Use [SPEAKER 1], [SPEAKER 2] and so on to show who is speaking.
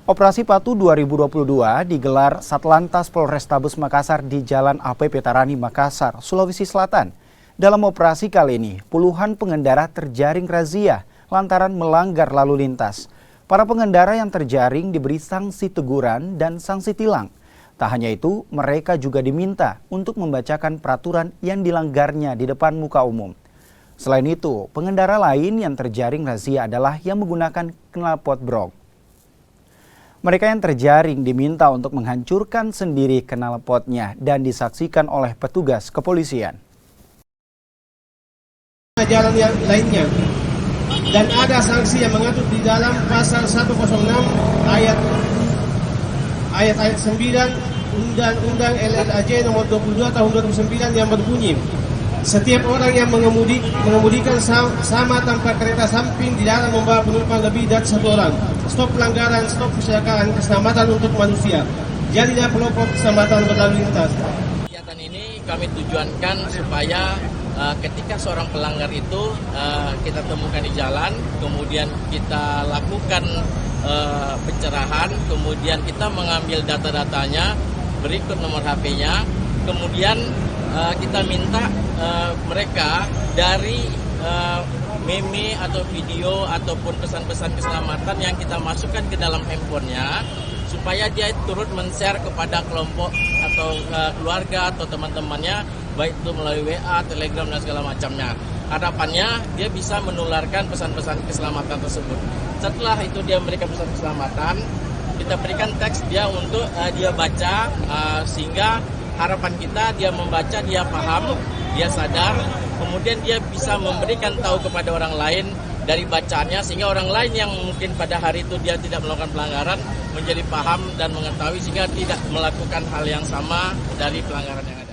[SPEAKER 1] Operasi Patuh 2022 digelar Satlantas Polrestabes Makassar di Jalan APP Tarani, Makassar, Sulawesi Selatan. Dalam operasi kali ini, puluhan pengendara terjaring razia lantaran melanggar lalu lintas. Para pengendara yang terjaring diberi sanksi teguran dan sanksi tilang. Tak hanya itu, mereka juga diminta untuk membacakan peraturan yang dilanggarnya di depan muka umum. Selain itu, pengendara lain yang terjaring razia adalah yang menggunakan knalpot brok. Mereka yang terjaring diminta untuk menghancurkan sendiri knalpotnya dan disaksikan oleh petugas kepolisian.
[SPEAKER 2] Jalan yang lainnya, dan ada sanksi yang mengatur di dalam pasal 106 ayat 9 Undang-Undang LLAJ nomor 22 tahun 2009 yang berbunyi, setiap orang yang mengemudikan sama tanpa kereta samping di dalam membawa penumpang lebih dari satu orang, stop pelanggaran, stop kecelakaan, keselamatan untuk manusia, jadilah pelopor keselamatan berlalu lintas.
[SPEAKER 3] Kegiatan ini kami tujuankan supaya ketika seorang pelanggar itu kita temukan di jalan, kemudian kita lakukan pencerahan, kemudian kita mengambil data-datanya, berikut nomor HP-nya, kemudian kita minta mereka dari meme atau video ataupun pesan-pesan keselamatan yang kita masukkan ke dalam handphonenya, supaya dia turut men-share kepada kelompok atau keluarga atau teman-temannya, baik itu melalui WA, Telegram, dan segala macamnya. Harapannya dia bisa menularkan pesan-pesan keselamatan tersebut. Setelah itu dia memberikan pesan keselamatan, kita berikan teks dia untuk dia baca, sehingga harapan kita dia membaca, dia paham, dia sadar, kemudian dia bisa memberikan tahu kepada orang lain dari bacaannya, sehingga orang lain yang mungkin pada hari itu dia tidak melakukan pelanggaran menjadi paham dan mengetahui, sehingga tidak melakukan hal yang sama dari pelanggaran yang ada.